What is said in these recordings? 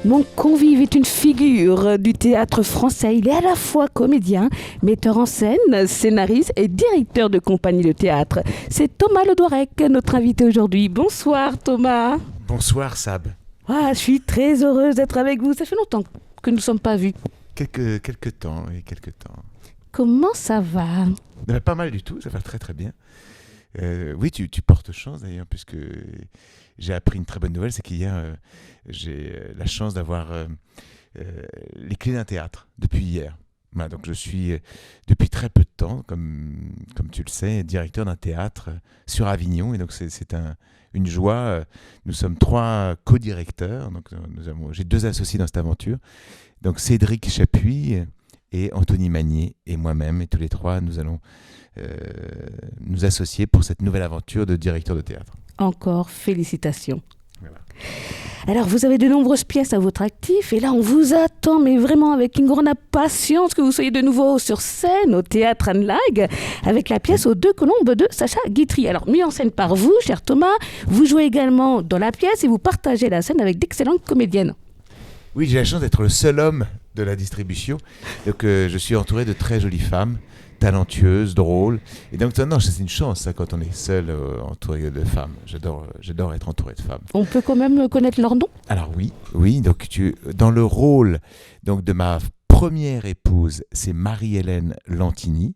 Mon convive est une figure du théâtre français. Il est à la fois comédien, metteur en scène, scénariste et directeur de compagnie de théâtre. C'est Thomas Ledouarec, notre invité aujourd'hui. Bonsoir Thomas. Bonsoir Sab. Ah, je suis très heureuse d'être avec vous. Ça fait longtemps que nous ne sommes pas vus. Quelques temps. Comment ça va ? Pas mal du tout, ça va très très bien. Oui, tu portes chance d'ailleurs, puisque j'ai appris une très bonne nouvelle, c'est qu'hier, j'ai la chance d'avoir les clés d'un théâtre depuis hier. Voilà, donc je suis depuis très peu de temps, comme tu le sais, directeur d'un théâtre sur Avignon, et donc c'est une joie. Nous sommes 3 co-directeurs, donc j'ai 2 associés dans cette aventure, donc Cédric Chapuis et Anthony Magnier et moi-même, et tous les 3, nous allons nous associer pour cette nouvelle aventure de directeur de théâtre. Encore félicitations. Voilà. Alors, vous avez de nombreuses pièces à votre actif et là, on vous attend, mais vraiment avec une grande impatience que vous soyez de nouveau sur scène au Théâtre Anne-Lague avec la pièce Aux Deux Colombes de Sacha Guitry. Alors, mis en scène par vous, cher Thomas, vous jouez également dans la pièce et vous partagez la scène avec d'excellentes comédiennes. Oui, j'ai la chance d'être le seul homme de la distribution, donc je suis entouré de très jolies femmes, talentueuses, drôles, et donc non, c'est une chance ça, quand on est seul entouré de femmes. J'adore être entouré de femmes. On peut quand même connaître leur nom ? Alors oui, donc dans le rôle donc de ma première épouse, c'est Marie-Hélène Lantini.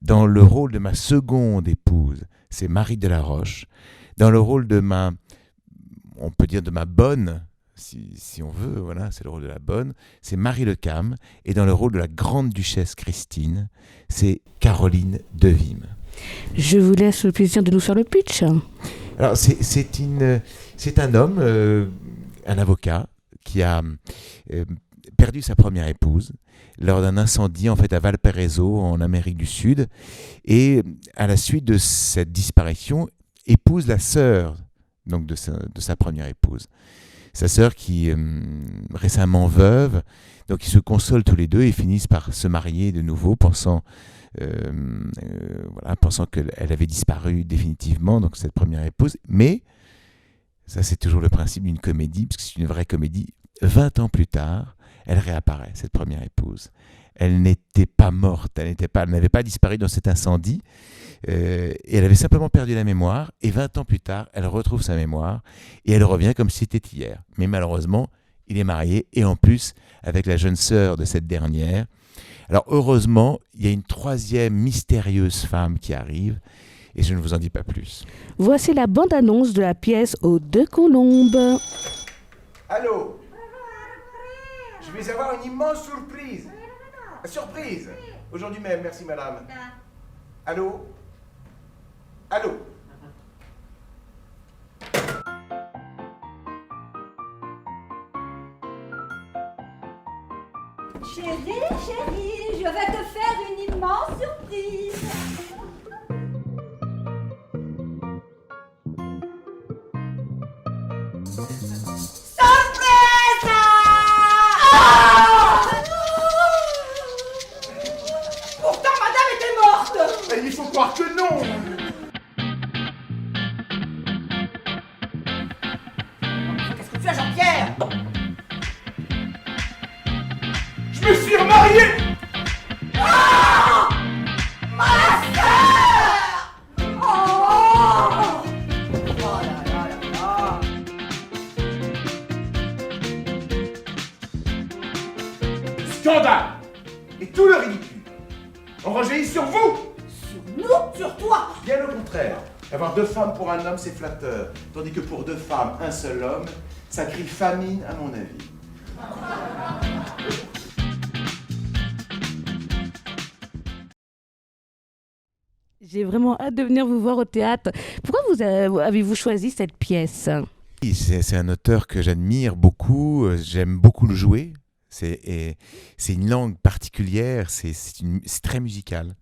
Dans le rôle de ma seconde épouse, c'est Marie Delaroche. Dans le rôle on peut dire de ma bonne, si on veut, voilà, c'est le rôle de la bonne, c'est Marie Lecam, et dans le rôle de la grande duchesse Christine, c'est Caroline Devime. Je vous laisse le plaisir de nous faire le pitch. Alors c'est un homme, un avocat, qui a perdu sa première épouse lors d'un incendie en fait à Valparaiso en Amérique du Sud, et à la suite de cette disparition, épouse la sœur donc de sa première épouse. Sa sœur qui est récemment veuve, donc ils se consolent tous les deux et finissent par se marier de nouveau, pensant qu'elle avait disparu définitivement, donc cette première épouse. Mais, ça c'est toujours le principe d'une comédie, parce que c'est une vraie comédie, 20 ans plus tard, elle réapparaît, cette première épouse. Elle n'était pas morte, elle n'avait pas disparu dans cet incendie, et elle avait simplement perdu la mémoire, et 20 ans plus tard, elle retrouve sa mémoire, et elle revient comme si c'était hier. Mais malheureusement, il est marié, et en plus, avec la jeune sœur de cette dernière. Alors heureusement, il y a une 3e mystérieuse femme qui arrive, et je ne vous en dis pas plus. Voici la bande-annonce de la pièce Aux Deux Colombes. Allô ? Je vais avoir une immense surprise. Surprise ! Aujourd'hui même, merci madame. Allô ? Allô ? Chérie, je vais te faire une immense surprise. Surprise! Pourtant, madame était morte. Il faut croire que non. Qu'est-ce que tu as, Jean-Pierre? Je me suis remarié. Ah! Ma sœur! Oh! Oh là là là là! Scandale. Et tout le ridicule. On rejaillit sur vous. Sur nous? Sur toi? Bien au contraire. Avoir 2 femmes pour un homme, c'est flatteur. Tandis que pour 2 femmes, un seul homme, ça crie famine, à mon avis. J'ai vraiment hâte de venir vous voir au théâtre. Pourquoi avez-vous choisi cette pièce ? C'est un auteur que j'admire beaucoup, j'aime beaucoup le jouer. C'est une langue particulière, c'est très musical.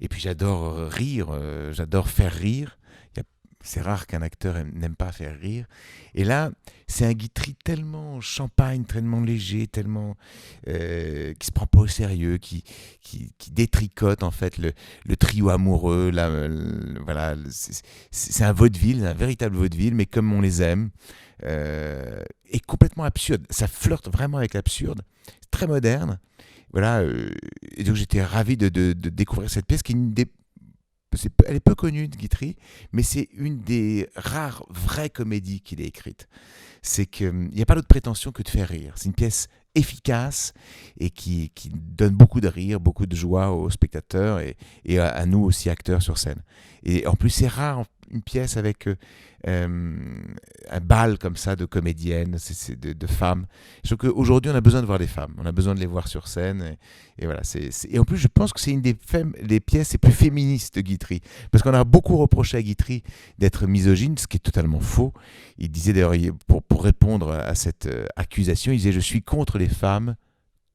Et puis j'adore rire, j'adore faire rire. C'est rare qu'un acteur n'aime pas faire rire. Et là, c'est un Guitry tellement champagne, tellement léger, tellement qui se prend pas au sérieux, qui détricote en fait le trio amoureux. Voilà, c'est un vaudeville, un véritable vaudeville, mais comme on les aime, et complètement absurde. Ça flirte vraiment avec l'absurde. C'est très moderne. Voilà, et donc j'étais ravi de découvrir cette pièce qui est elle est peu connue de Guitry, mais c'est une des rares vraies comédies qu'il ait écrites. C'est qu'il n'y a pas d'autre prétention que de faire rire. C'est une pièce efficace et qui donne beaucoup de rire, beaucoup de joie aux spectateurs et à nous aussi acteurs sur scène. Et en plus, c'est rare une pièce avec un bal comme ça de comédiennes, de femmes. Je trouve qu'aujourd'hui, on a besoin de voir les femmes. On a besoin de les voir sur scène. Et voilà, et en plus, je pense que c'est une des pièces les plus féministes de Guitry. Parce qu'on a beaucoup reproché à Guitry d'être misogyne, ce qui est totalement faux. Il disait d'ailleurs, pour répondre à cette accusation, il disait « Je suis contre les femmes,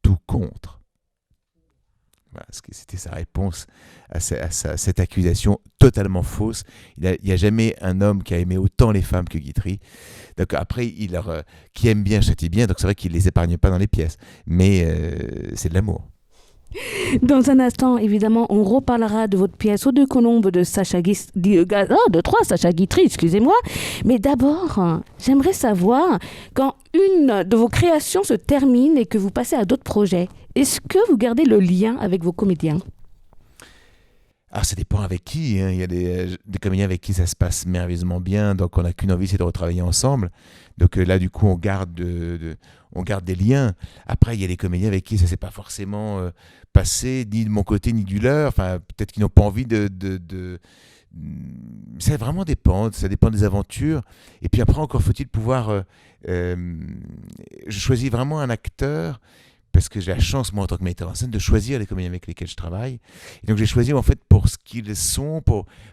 tout contre ». Voilà, c'était sa réponse à cette accusation totalement fausse. Il n'y a jamais un homme qui a aimé autant les femmes que Guitry. Donc après, qui aime bien châtie bien, donc c'est vrai qu'il ne les épargne pas dans les pièces. Mais c'est de l'amour. Dans un instant, évidemment, on reparlera de votre pièce aux deux colombes de Sacha Guitry, excusez-moi. Mais d'abord, j'aimerais savoir, quand une de vos créations se termine et que vous passez à d'autres projets, est-ce que vous gardez le lien avec vos comédiens ? Alors ça dépend avec qui. Il y a des comédiens avec qui ça se passe merveilleusement bien, donc on n'a qu'une envie, c'est de retravailler ensemble. Donc là, du coup, on garde des liens. Après, il y a des comédiens avec qui ça ne s'est pas forcément passé, ni de mon côté, ni du leur. Enfin, peut-être qu'ils n'ont pas envie Ça vraiment dépend. Ça dépend des aventures. Et puis après, encore faut-il pouvoir... je choisis vraiment un acteur... Parce que j'ai la chance, moi, en tant que metteur en scène, de choisir les comédiens avec lesquels je travaille. Et donc, j'ai choisi, en fait, pour ce qu'ils sont,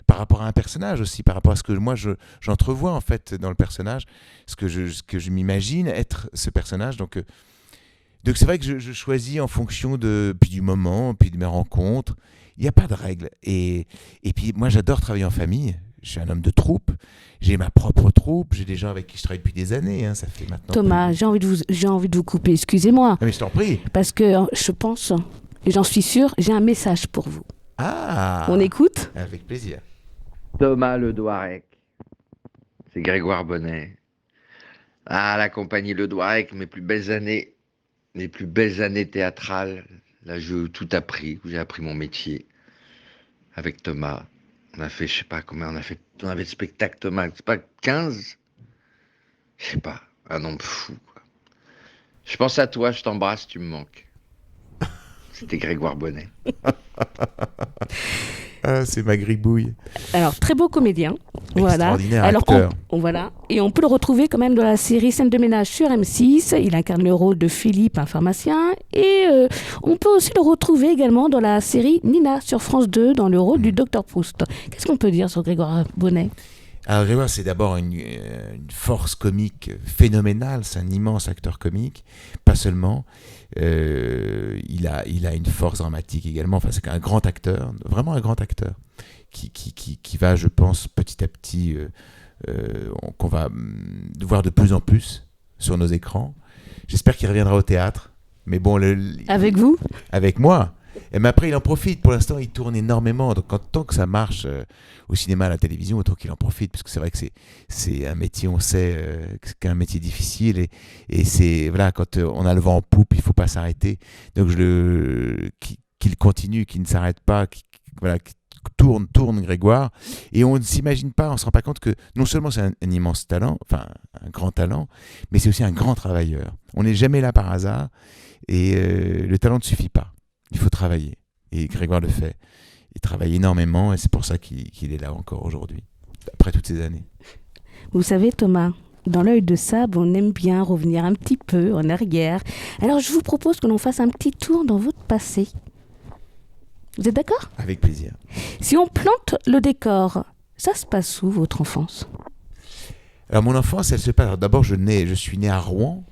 par rapport à un personnage aussi, par rapport à ce que moi, j'entrevois, en fait, dans le personnage, ce que je m'imagine être ce personnage. Donc c'est vrai que je choisis en fonction puis du moment, puis de mes rencontres. Il n'y a pas de règle. Et puis, moi, j'adore travailler en famille. Je suis un homme de troupe, j'ai ma propre troupe, j'ai des gens avec qui je travaille depuis des années, ça fait maintenant... Thomas, j'ai envie de vous couper, excusez-moi. Mais je t'en prie. Parce que je pense, et j'en suis sûre, j'ai un message pour vous. Ah ! On écoute ? Avec plaisir. Thomas Le Douarec, c'est Grégoire Bonnet. Ah, la compagnie Le Douarec, mes plus belles années théâtrales. Là, j'ai tout appris, j'ai appris mon métier avec Thomas. On a fait, je sais pas combien, on avait de spectacles, Thomas, c'est pas 15 ? Je sais pas, un nombre fou, quoi. Je pense à toi, je t'embrasse, tu me manques. C'était Grégoire Bonnet. Ah, c'est ma gribouille. Alors, très beau comédien. Voilà. Extraordinaire Alors, acteur. Voilà. Et on peut le retrouver quand même dans la série Scène de ménage sur M6. Il incarne le rôle de Philippe, un pharmacien. Et on peut aussi le retrouver également dans la série Nina sur France 2, dans le rôle du Dr Proust. Qu'est-ce qu'on peut dire sur Grégoire Bonnet ? Alors Grégoire, c'est d'abord une force comique phénoménale, c'est un immense acteur comique, pas seulement, il a une force dramatique également, enfin c'est un grand acteur, vraiment un grand acteur, qui va, je pense, petit à petit, qu'on va voir de plus en plus sur nos écrans. J'espère qu'il reviendra au théâtre, mais bon... Avec vous ? Avec moi. Mais après, il en profite. Pour l'instant, il tourne énormément. Donc, tant que ça marche au cinéma, à la télévision, autant qu'il en profite. Parce que c'est vrai que c'est un métier, on sait que c'est un métier difficile. Et c'est, voilà, quand on a le vent en poupe, il ne faut pas s'arrêter. Donc, qu'il continue, qu'il ne s'arrête pas, qu'il tourne Grégoire. Et on ne s'imagine pas, on ne se rend pas compte que non seulement c'est un immense talent, enfin, un grand talent, mais c'est aussi un grand travailleur. On n'est jamais là par hasard. Et le talent ne suffit pas. Il faut travailler. Et Grégoire le fait. Il travaille énormément et c'est pour ça qu'il est là encore aujourd'hui, après toutes ces années. Vous savez, Thomas, dans l'œil de sable, on aime bien revenir un petit peu en arrière. Alors, je vous propose que l'on fasse un petit tour dans votre passé. Vous êtes d'accord ? Avec plaisir. Si on plante le décor, ça se passe où, votre enfance ? Alors, mon enfance, elle se passe... Alors, d'abord, je suis né à Rouen,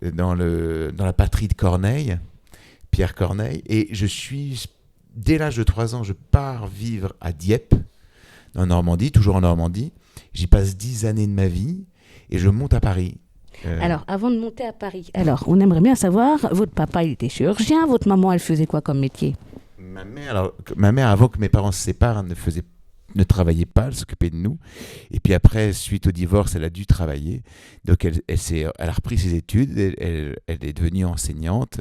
dans la patrie de Corneille, Pierre Corneille, et dès l'âge de 3 ans, je pars vivre à Dieppe, en Normandie, toujours en Normandie, J'y passe 10 années de ma vie et je monte à Paris. Alors, avant de monter à Paris, alors, on aimerait bien savoir, votre papa, il était chirurgien, votre maman, elle faisait quoi comme métier? Ma mère, avant que mes parents se séparent, ne travaillait pas, elle s'occupait de nous. Et puis après, suite au divorce, elle a dû travailler. Donc elle a repris ses études, elle est devenue enseignante,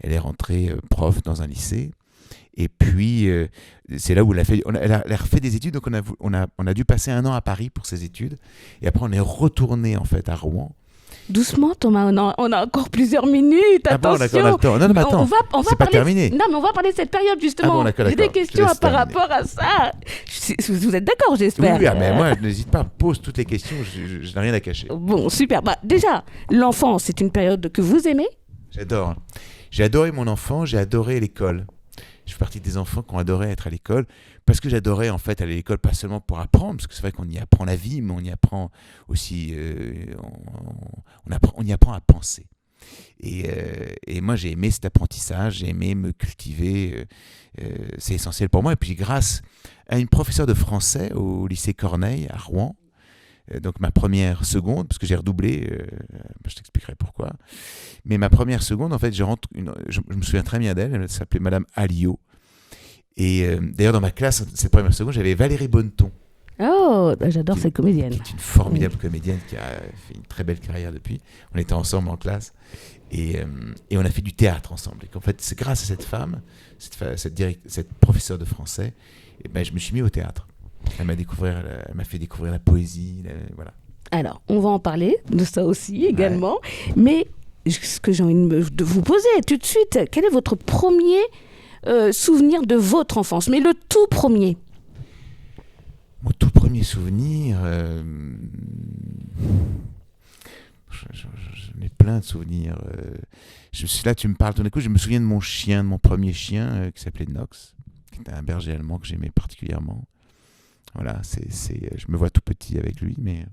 elle est rentrée prof dans un lycée. Et puis, c'est là où elle a refait des études, donc on a dû passer 1 an à Paris pour ses études. Et après, on est retourné en fait à Rouen. Doucement, Thomas, on a encore plusieurs minutes. Ah bon, attention. d'accord, on a le temps. Non, mais attends, on va c'est pas parler, terminé. Non, mais on va parler de cette période justement. Ah bon, d'accord, J'ai des d'accord. questions Je laisse par terminer. rapport à ça. Vous êtes d'accord, j'espère. Oui, mais moi, n'hésite pas, pose toutes les questions, je n'ai rien à cacher. Bon, super. Bah, déjà, l'enfance, c'est une période que vous aimez? J'adore. J'ai adoré mon enfant, j'ai adoré l'école. Je fais partie des enfants qui ont adoré être à l'école, parce que j'adorais en fait aller à l'école, pas seulement pour apprendre, parce que c'est vrai qu'on y apprend la vie, mais on y apprend aussi, on y apprend à penser. Et moi j'ai aimé cet apprentissage, j'ai aimé me cultiver, c'est essentiel pour moi. Et puis grâce à une professeure de français au lycée Corneille à Rouen, donc ma première seconde, parce que j'ai redoublé, je t'expliquerai pourquoi. Mais ma première seconde, en fait, je me souviens très bien d'elle, elle s'appelait Madame Alliot. Et d'ailleurs, dans ma classe, cette première seconde, j'avais Valérie Bonneton. Oh, j'adore cette comédienne. Qui est une formidable comédienne qui a fait une très belle carrière depuis. On était ensemble en classe et on a fait du théâtre ensemble. Et qu'en fait, c'est grâce à cette femme, cette professeure de français, et ben, je me suis mis au théâtre. Elle m'a fait découvrir la poésie, voilà. Alors, on va en parler de ça aussi également. Ouais. Mais ce que j'ai envie de vous poser tout de suite, quel est votre premier souvenir de votre enfance? Mais le tout premier. Mon tout premier souvenir... J'en ai plein de souvenirs. Là, tu me parles tout d'un coup, je me souviens de mon premier chien qui s'appelait Knox, qui était un berger allemand que j'aimais particulièrement. Voilà, je me vois tout petit avec lui, mais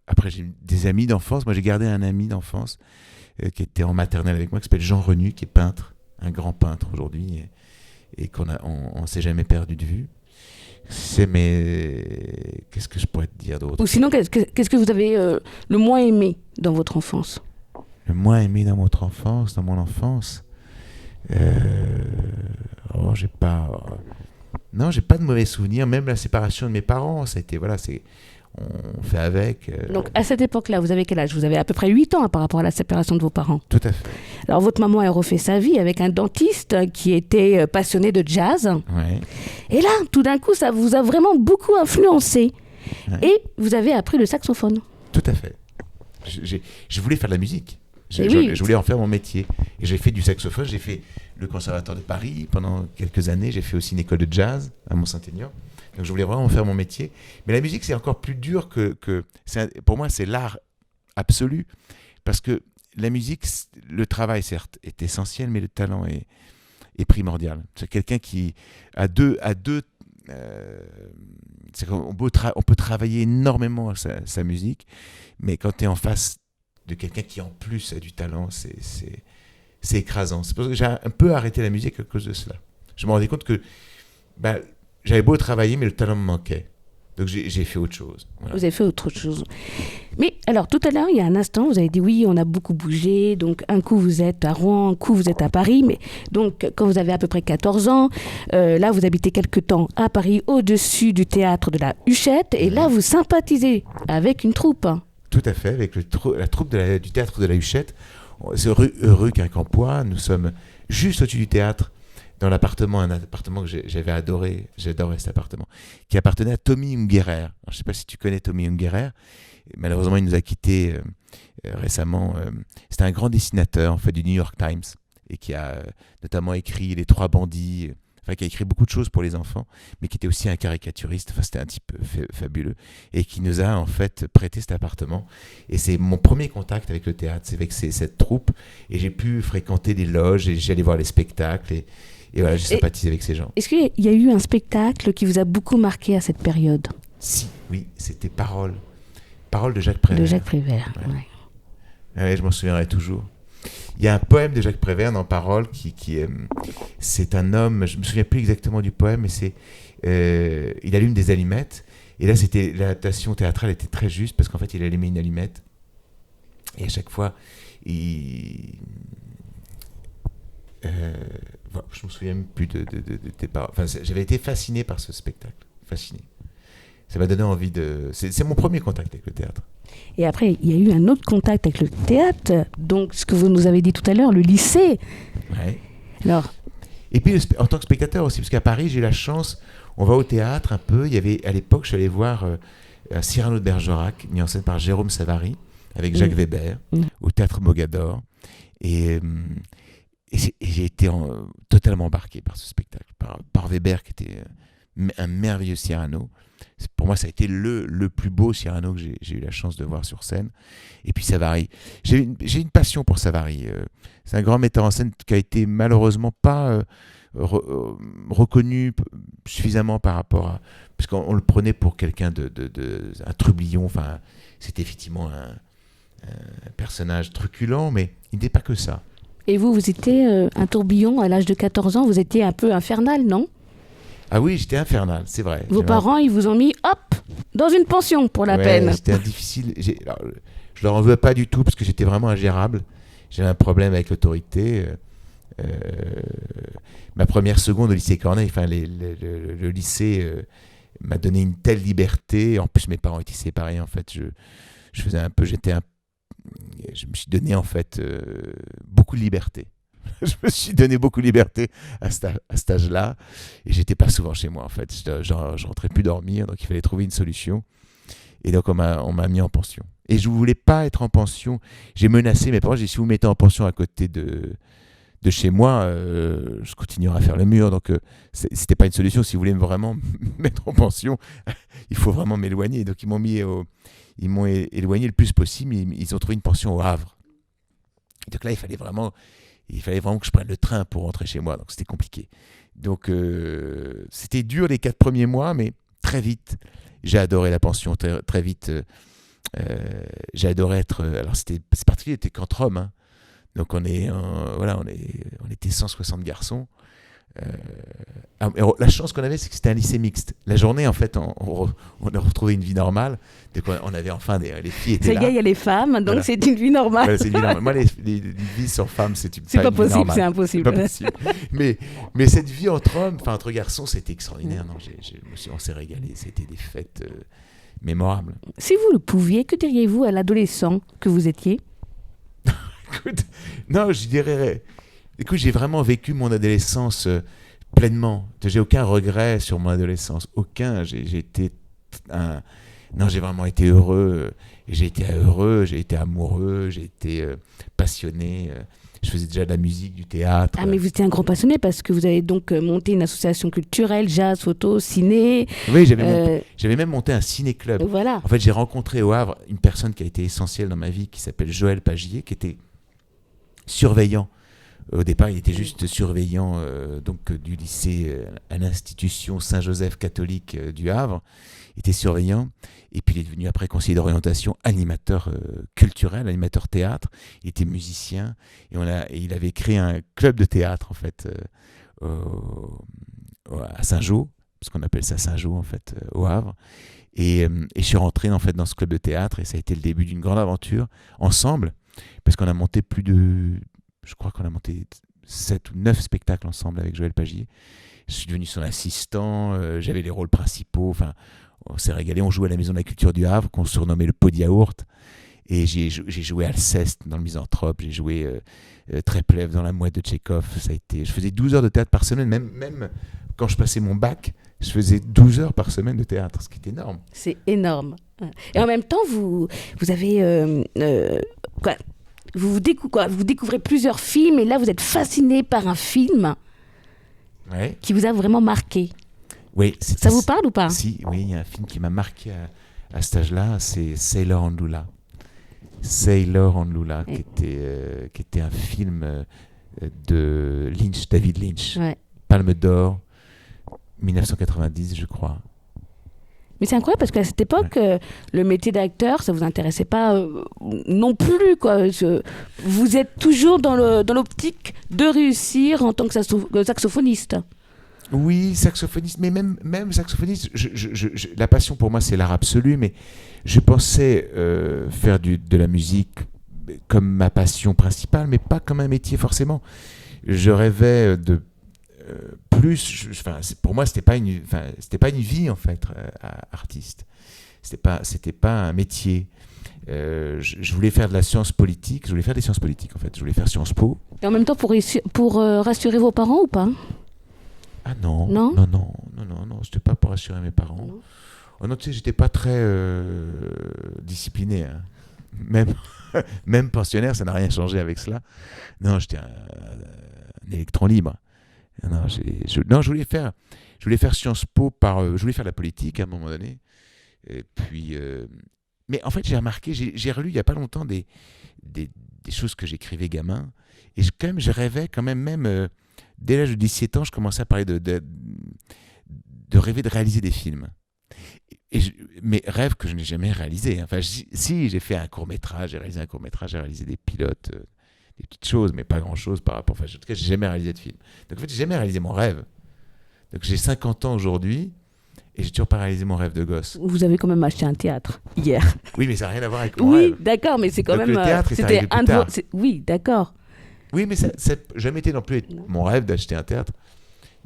après j'ai des amis d'enfance. Moi j'ai gardé un ami d'enfance qui était en maternelle avec moi, qui s'appelle Jean Renu, qui est peintre, un grand peintre aujourd'hui, et on s'est jamais perdu de vue. Qu'est-ce que je pourrais te dire d'autre? Ou sinon, qu'est-ce que vous avez le moins aimé dans votre enfance? Le moins aimé dans mon enfance j'ai pas... Non, j'ai pas de mauvais souvenirs. Même la séparation de mes parents, ça a été, voilà, on fait avec. Donc, à cette époque-là, vous avez quel âge? Vous avez à peu près 8 ans par rapport à la séparation de vos parents. Tout à fait. Alors, votre maman a refait sa vie avec un dentiste qui était passionné de jazz. Ouais. Et là, tout d'un coup, ça vous a vraiment beaucoup influencé. Ouais. Et vous avez appris le saxophone. Tout à fait. Je voulais faire de la musique. Je voulais en faire mon métier. Et j'ai fait du saxophone, j'ai fait le Conservatoire de Paris pendant quelques années, j'ai fait aussi une école de jazz à Mont-Saint-Aignan. Donc je voulais vraiment faire mon métier. Mais la musique, c'est encore plus dur pour moi, c'est l'art absolu. Parce que la musique, le travail, certes, est essentiel, mais le talent est primordial. C'est quelqu'un qui a deux on peut travailler énormément sa musique, mais quand tu es en face de quelqu'un qui en plus a du talent, c'est écrasant. C'est pour ça que j'ai un peu arrêté la musique à cause de cela. Je me rendais compte que j'avais beau travailler, mais le talent me manquait. Donc j'ai fait autre chose. Voilà. Vous avez fait autre chose. Mais alors, tout à l'heure, il y a un instant, vous avez dit oui, on a beaucoup bougé. Donc, un coup, vous êtes à Rouen, un coup, vous êtes à Paris. Mais donc, quand vous avez à peu près 14 ans, là, vous habitez quelque temps à Paris, au-dessus du théâtre de la Huchette. Et là, vous sympathisez avec une troupe. Tout à fait, avec la troupe du théâtre de la Huchette. C'est rue Quincampoix. Nous sommes juste au-dessus du théâtre, dans un appartement que j'avais adoré, j'adorais cet appartement, qui appartenait à Tommy Ungerer. Je ne sais pas si tu connais Tommy Ungerer. Malheureusement, il nous a quittés récemment. C'était un grand dessinateur en fait, du New York Times et qui a notamment écrit Les Trois Bandits, qui a écrit beaucoup de choses pour les enfants, mais qui était aussi un caricaturiste. C'était un type fabuleux et qui nous a en fait prêté cet appartement. Et c'est mon premier contact avec le théâtre, c'est avec cette troupe. Et j'ai pu fréquenter des loges et j'allais voir les spectacles et voilà, j'ai sympathisé avec ces gens. Est-ce qu'il y a eu un spectacle qui vous a beaucoup marqué à cette période? Si, oui, c'était Parole de Jacques Prévert. De Jacques Prévert, ouais. Ouais, je m'en souviendrai toujours. Il y a un poème de Jacques Prévert dans Parole c'est un homme, je me souviens plus exactement du poème, mais il allume des allumettes Et là, l'adaptation théâtrale était très juste parce qu'en fait, il allumait une allumette. Et à chaque fois, voilà, je me souviens même plus de tes paroles. Enfin, j'avais été fasciné par ce spectacle. Fasciné. Ça m'a donné envie de... C'est mon premier contact avec le théâtre. Et après, il y a eu un autre contact avec le théâtre, donc ce que vous nous avez dit tout à l'heure, le lycée. Ouais. Alors, et puis, en tant que spectateur aussi, parce qu'à Paris, j'ai eu la chance, on va au théâtre un peu. Il y avait, à l'époque, je suis allé voir un Cyrano de Bergerac, mis en scène par Jérôme Savary, avec Jacques Weber, au Théâtre Mogador. Et j'ai été totalement embarqué par ce spectacle, par Weber, qui était un merveilleux Cyrano. Pour moi, ça a été le plus beau Cyrano que j'ai eu la chance de voir sur scène. Et puis Savary. J'ai une passion pour Savary. C'est un grand metteur en scène qui a été malheureusement pas reconnu suffisamment par rapport à... Parce qu'on le prenait pour quelqu'un un trublion. Enfin, c'était effectivement un personnage truculent, mais il n'était pas que ça. et vous étiez un tourbillon à l'âge de 14 ans, vous étiez un peu infernal, non? Ah oui, j'étais infernal, c'est vrai. Vos parents, ils vous ont mis, hop, dans une pension pour la peine. C'était difficile. Alors, je leur en veux pas du tout parce que j'étais vraiment ingérable. J'avais un problème avec l'autorité. Ma première seconde au lycée Corneille, enfin le lycée m'a donné une telle liberté. En plus, mes parents étaient séparés. En fait, je faisais un peu, je me suis donné en fait beaucoup de liberté. Je me suis donné beaucoup de liberté à cet âge-là et j'étais pas souvent chez moi en fait. Je rentrais plus dormir, donc il fallait trouver une solution. Et donc on m'a mis en pension. Et je voulais pas être en pension. J'ai menacé mes parents. J'ai dit si vous me mettez en pension à côté de chez moi, je continuerai à faire le mur. Donc c'était pas une solution. Si vous voulez vraiment me mettre en pension, il faut vraiment m'éloigner. Donc ils m'ont éloigné le plus possible. Ils ont trouvé une pension au Havre. Et donc là il fallait vraiment que je prenne le train pour rentrer chez moi, donc c'était compliqué. Donc c'était dur les 4 premiers mois, mais très vite, j'ai adoré la pension, très vite, j'ai adoré être... Alors c'est particulier, c'était qu'entre hommes, hein. Donc on était 160 garçons. La chance qu'on avait, c'est que c'était un lycée mixte. La journée, en fait, on a retrouvé une vie normale. Donc on avait enfin les filles étaient là. Ça y est, il y a les femmes, donc voilà. C'est une vie normale. Voilà, c'est une vie normale. Moi, les vies sans femmes, c'est pas possible, c'est impossible. Pas possible. mais cette vie entre garçons, c'était extraordinaire. Non, on s'est régalé. C'était des fêtes mémorables. Si vous le pouviez, que diriez-vous à l'adolescent que vous étiez? Écoute, non, je dirais... Écoute, j'ai vraiment vécu mon adolescence pleinement. J'ai aucun regret sur mon adolescence. Aucun. J'ai vraiment été heureux. J'ai été amoureux, j'ai été passionné. Je faisais déjà de la musique, du théâtre. Ah, mais vous étiez un grand passionné parce que vous avez donc monté une association culturelle, jazz, photo, ciné. Oui, j'avais même monté un ciné-club. Voilà. En fait, j'ai rencontré au Havre une personne qui a été essentielle dans ma vie, qui s'appelle Joël Pagier, qui était surveillant. Au départ, il était juste surveillant du lycée à l'institution Saint-Joseph catholique du Havre. Il était surveillant. Et puis, il est devenu après conseiller d'orientation, animateur culturel, animateur théâtre. Il était musicien. Et il avait créé un club de théâtre, en fait, à Saint-Jean, parce qu'on appelle ça Saint-Jean, en fait, au Havre. Et je suis rentré, en fait, dans ce club de théâtre. Et ça a été le début d'une grande aventure ensemble, parce qu'on a monté je crois qu'on a monté 7 ou 9 spectacles ensemble avec Joël Pagier. Je suis devenu son assistant, j'avais les rôles principaux, enfin, on s'est régalé, on jouait à la Maison de la Culture du Havre, qu'on surnommait le pot de yaourt, et j'ai joué Alceste dans le Misanthrope, j'ai joué Treplev dans La Mouette de Tchekhov, je faisais 12 heures de théâtre par semaine, même quand je passais mon bac, je faisais 12 heures par semaine de théâtre, ce qui est énorme. C'est énorme. Et en même temps, vous avez... Vous découvrez plusieurs films et là vous êtes fasciné par un film qui vous a vraiment marqué. Oui, ça vous parle ou pas? Si, oui, il y a un film qui m'a marqué à cet âge-là, c'est Sailor and Lula. Sailor and Lula, qui était un film de David Lynch. Ouais. Palme d'Or, 1990, je crois. Mais c'est incroyable parce qu'à cette époque, le métier d'acteur, ça ne vous intéressait pas non plus, quoi. Vous êtes toujours dans l'optique de réussir en tant que saxophoniste. Oui, saxophoniste, mais même saxophoniste, la passion pour moi c'est l'art absolu, mais je pensais faire de la musique comme ma passion principale, mais pas comme un métier forcément. Je rêvais de plus, pour moi c'était pas une vie en fait, artiste. C'était pas un métier. Je voulais faire de la science politique, je voulais faire des sciences politiques en fait, je voulais faire Sciences Po. Et en même temps, pour rassurer vos parents ou pas? Ah non, Non, c'était pas pour rassurer mes parents. non. Oh non, tu sais, j'étais pas très discipliné, hein. Même, même pensionnaire, ça n'a rien changé avec cela. Non, j'étais un électron libre. Non, je voulais faire Sciences Po je voulais faire la politique à un moment donné. Et puis, mais en fait, j'ai remarqué, j'ai relu il y a pas longtemps des choses que j'écrivais gamin, et je rêvais quand même, dès l'âge de 17 ans, je commençais à parler de rêver de réaliser des films. Mais rêve que je n'ai jamais réalisé. Enfin, si, j'ai fait un court-métrage, j'ai réalisé un court-métrage, j'ai réalisé des pilotes, des petites choses, mais pas grand-chose par rapport. Enfin, en tout cas, j'ai jamais réalisé de film. Donc, en fait, j'ai jamais réalisé mon rêve. Donc, j'ai 50 ans aujourd'hui, et j'ai toujours pas réalisé mon rêve de gosse. Vous avez quand même acheté un théâtre hier. Oui, mais ça n'a rien à voir avec mon Oui, rêve. d'accord, mais c'est quand Donc, même. le théâtre est arrivé plus un de tard. Oui, d'accord. Oui, mais ça n'a jamais été non plus mon rêve d'acheter un théâtre,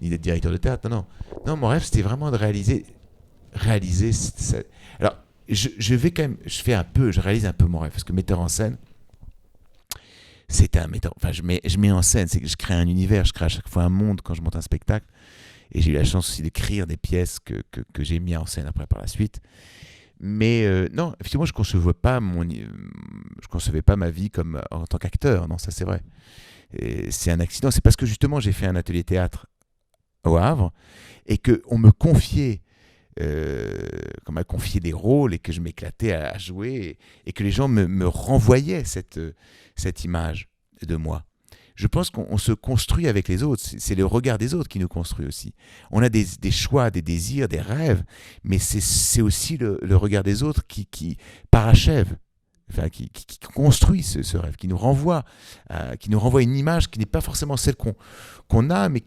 ni d'être directeur de théâtre. Non. Non, mon rêve, c'était vraiment de réaliser ça. Alors, je réalise un peu mon rêve, parce que metteur en scène, c'est un metteur. Enfin, je mets en scène, c'est que je crée un univers, je crée à chaque fois un monde quand je monte un spectacle. Et j'ai eu la chance aussi d'écrire des pièces que j'ai mis en scène après par la suite. Mais non, effectivement, je concevais pas ma vie comme en tant qu'acteur. Non, ça c'est vrai. Et c'est un accident. C'est parce que justement, j'ai fait un atelier théâtre au Havre et qu'on me confiait, qu'on m'a confié des rôles et que je m'éclatais à jouer et que les gens me renvoyaient cette image de moi. Je pense qu'on se construit avec les autres. C'est le regard des autres qui nous construit aussi. On a des choix, des désirs, des rêves, mais c'est aussi le regard des autres qui parachève, enfin, qui construit ce rêve, qui nous renvoie une image qui n'est pas forcément celle qu'on a, mais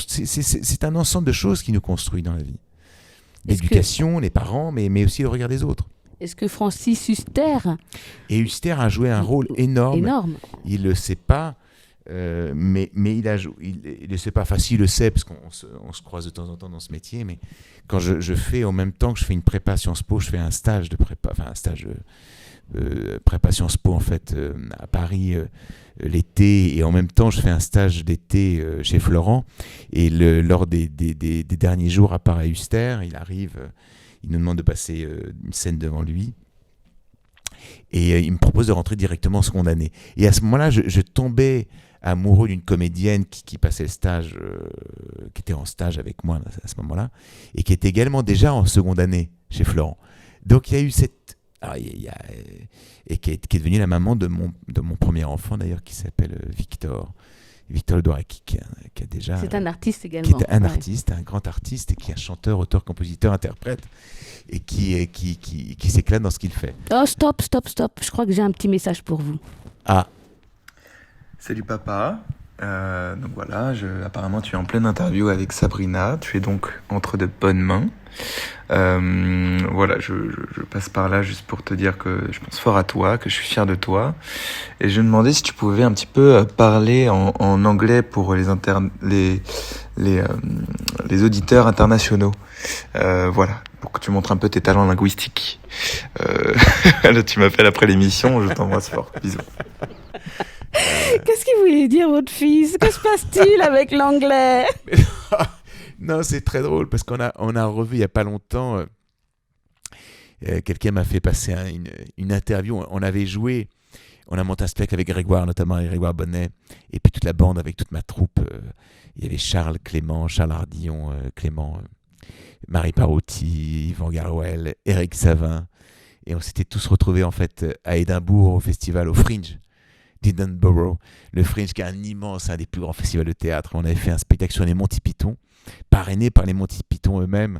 c'est un ensemble de choses qui nous construit dans la vie. L'éducation, les parents, mais aussi le regard des autres. Est-ce que Francis Huster... Et Huster a joué un rôle énorme. Il ne le sait pas. Mais il ne sait pas, enfin si il le sait parce qu'on se croise de temps en temps dans ce métier, mais quand je fais en même temps que je fais une prépa Sciences Po, je fais un stage de prépa, enfin un stage prépa Sciences Po en fait à Paris l'été, et en même temps je fais un stage d'été chez Florent, et lors des derniers jours à Paris Huster, il arrive, il nous demande de passer une scène devant lui. Et il me propose de rentrer directement en seconde année. Et à ce moment-là, je tombais amoureux d'une comédienne qui passait le stage, qui était en stage avec moi à ce moment-là, et qui était également déjà en seconde année chez Florent. Donc il y a eu cette... et qui est devenue la maman de mon premier enfant d'ailleurs, qui s'appelle Victor Ledoraki, qui a déjà... C'est un artiste également. Qui est un artiste, un grand artiste, et qui est un chanteur, auteur, compositeur, interprète, et qui s'éclate dans ce qu'il fait. Oh, stop. Je crois que j'ai un petit message pour vous. Ah. Salut papa. Donc voilà, apparemment tu es en pleine interview avec Sabrina. Tu es donc entre de bonnes mains. Voilà, je passe par là juste pour te dire que je pense fort à toi, que je suis fier de toi. Et je me demandais si tu pouvais un petit peu parler en anglais pour les auditeurs internationaux. Voilà, pour que tu montres un peu tes talents linguistiques. Là, tu m'appelles après l'émission, je t'embrasse fort. Bisous. Qu'est-ce qu'il voulait dire, votre fils? Que se passe-t-il avec l'anglais? Non, c'est très drôle parce qu'on a revu il n'y a pas longtemps. Quelqu'un m'a fait passer une interview. On avait joué, on a monté un spectacle avec Grégoire, notamment avec Grégoire Bonnet, et puis toute la bande avec toute ma troupe. Il y avait Charles Ardillon, Clément, Marie Parouti, Yvan Garouel, Eric Savin, et on s'était tous retrouvés en fait à Édimbourg au festival, au Fringe d'Edinburgh, le Fringe qui est un des plus grands festivals de théâtre. On avait fait un spectacle sur les Monty Python, parrainé par les Monty Python eux-mêmes,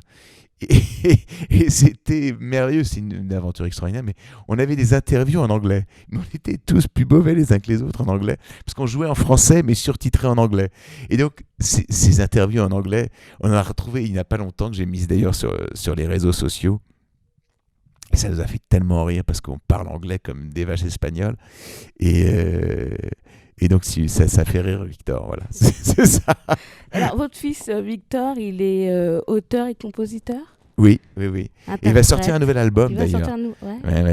Et c'était merveilleux, c'est une aventure extraordinaire, mais on avait des interviews en anglais. Mais on était tous plus mauvais les uns que les autres en anglais, parce qu'on jouait en français, mais surtitré en anglais. Et donc, ces interviews en anglais, on en a retrouvé il n'y a pas longtemps, que j'ai mises d'ailleurs sur les réseaux sociaux. Et ça nous a fait tellement rire, parce qu'on parle anglais comme des vaches espagnoles. Et donc, ça fait rire Victor, voilà. C'est ça. Alors, votre fils Victor, il est auteur et compositeur? Oui. Et il va sortir un nouvel album, d'ailleurs.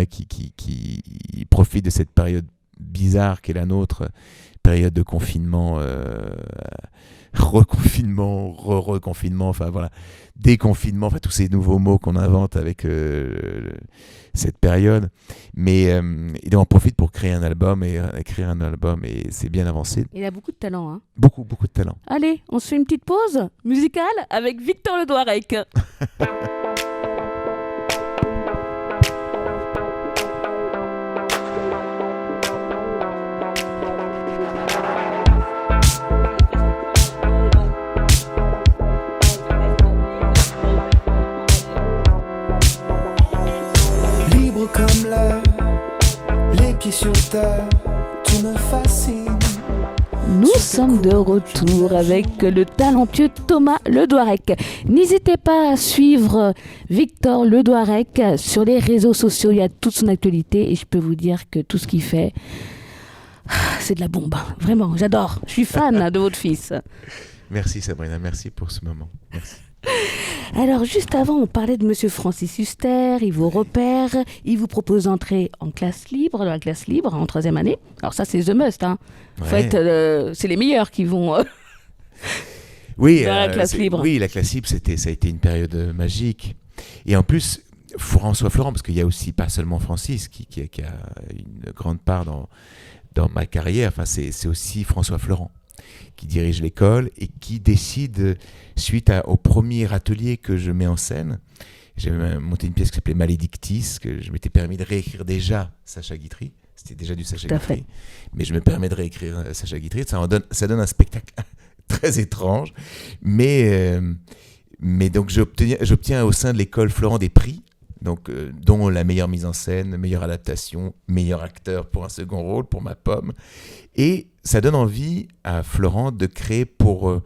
Qui profite de cette période bizarre qu'est la nôtre, période de confinement, reconfinement, reconfinement, enfin voilà, déconfinement, enfin tous ces nouveaux mots qu'on invente avec cette période. Mais il en profite pour créer un album et écrire un album, et c'est bien avancé. Il a beaucoup de talent, hein. Beaucoup de talent. Allez, on se fait une petite pause musicale avec Victor Le Douarec. Comme l'air, les pieds sur terre, tu me fascines. Nous sommes de retour avec le talentueux Thomas Le Douarec. N'hésitez pas à suivre Victor Le Douarec sur les réseaux sociaux. Il y a toute son actualité et je peux vous dire que tout ce qu'il fait, c'est de la bombe. Vraiment, j'adore. Je suis fan de votre fils. Merci Sabrina, merci pour ce moment. Merci. Alors, juste avant, on parlait de Monsieur Francis Huster, il vous repère, il vous propose d'entrer en classe libre, dans la classe libre, en 3e année. Alors ça, c'est the must, hein. En fait, c'est les meilleurs qui vont dans la classe libre. Oui, la classe libre, ça a été une période magique. Et en plus, François Florent, parce qu'il y a aussi pas seulement Francis qui a une grande part dans ma carrière, enfin, c'est aussi François Florent qui dirige l'école et qui décide, suite au premier atelier que je mets en scène, j'avais monté une pièce qui s'appelait Maledictis, que je m'étais permis de réécrire déjà Sacha Guitry, c'était déjà du Sacha Guitry, mais je me permets de réécrire Sacha Guitry, ça donne un spectacle très étrange, mais donc j'obtiens au sein de l'école Florent des prix, donc, dont la meilleure mise en scène, meilleure adaptation, meilleur acteur pour un second rôle, pour ma pomme. Et ça donne envie à Florent de créer pour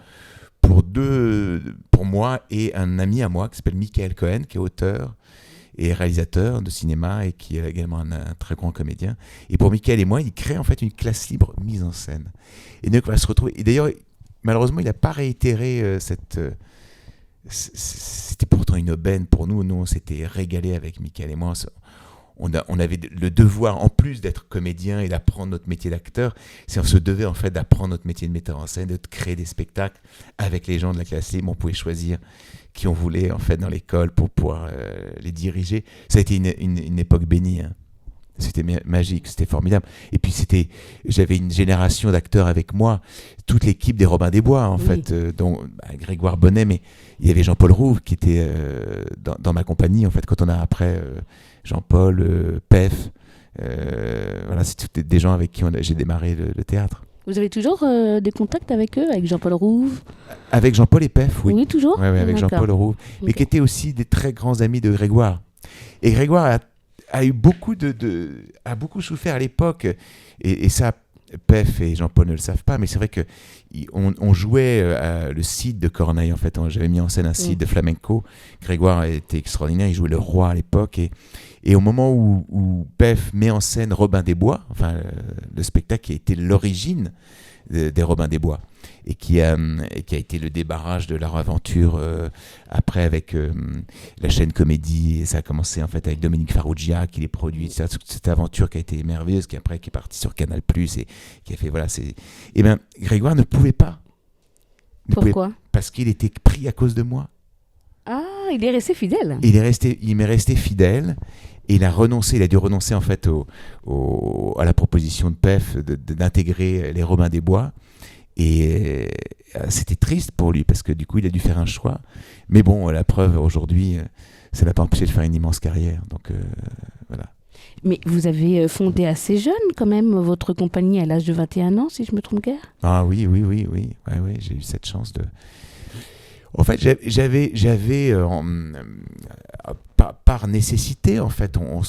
moi et un ami à moi qui s'appelle Michael Cohen, qui est auteur et réalisateur de cinéma et qui est également un très grand comédien. Et pour Michael et moi, il crée en fait une classe libre mise en scène. Et donc on va se retrouver. Et d'ailleurs, malheureusement, il n'a pas réitéré cette... C'était pourtant une aubaine pour nous. Nous, on s'était régalé avec Michael et moi. On avait le devoir, en plus d'être comédien et d'apprendre notre métier d'acteur, on se devait en fait d'apprendre notre métier de metteur en scène, de créer des spectacles avec les gens de la classe libre. On pouvait choisir qui on voulait en fait dans l'école pour pouvoir les diriger. Ça a été une époque bénie, hein. C'était magique, c'était formidable. Et puis j'avais une génération d'acteurs avec moi, toute l'équipe des Robins des Bois en fait, dont Grégoire Bonnet, mais il y avait Jean-Paul Rouve qui était dans ma compagnie en fait quand on a après Jean-Paul, Pef, voilà, c'était des gens avec qui j'ai démarré le théâtre. Vous avez toujours des contacts avec eux, avec Jean-Paul Rouve? Avec Jean-Paul et Pef, oui. Oui, toujours. Ouais, avec Jean-Paul Rouve, mais qui étaient aussi des très grands amis de Grégoire. Et Grégoire a eu a beaucoup souffert à l'époque, et ça, Pef et Jean-Paul ne le savent pas, mais c'est vrai que on jouait le Cid de Corneille, en fait. J'avais mis en scène un Cid de flamenco. Grégoire était extraordinaire, il jouait le roi à l'époque, et au moment où Pef met en scène Robin des Bois, enfin le spectacle qui a été l'origine des Robins des Bois, et qui a été le débarrage de leur aventure après avec la chaîne Comédie, et ça a commencé en fait avec Dominique Farrugia qui les produit, cette aventure qui a été merveilleuse, qui est partie sur Canal+, et qui a fait et ben Grégoire ne pouvait pas. Pourquoi? Parce qu'il était pris à cause de moi. Ah, il est resté fidèle. Il m'est resté fidèle. Et il a dû renoncer en fait à la proposition de Pef d'intégrer les Robins des Bois. Et c'était triste pour lui parce que du coup il a dû faire un choix. Mais bon, la preuve aujourd'hui, ça l'a pas empêché de faire une immense carrière. Donc voilà. Mais vous avez fondé assez jeune quand même votre compagnie à l'âge de 21 ans, si je me trompe guère. Ah oui. Ouais, j'ai eu cette chance de... En fait, par nécessité, en fait, on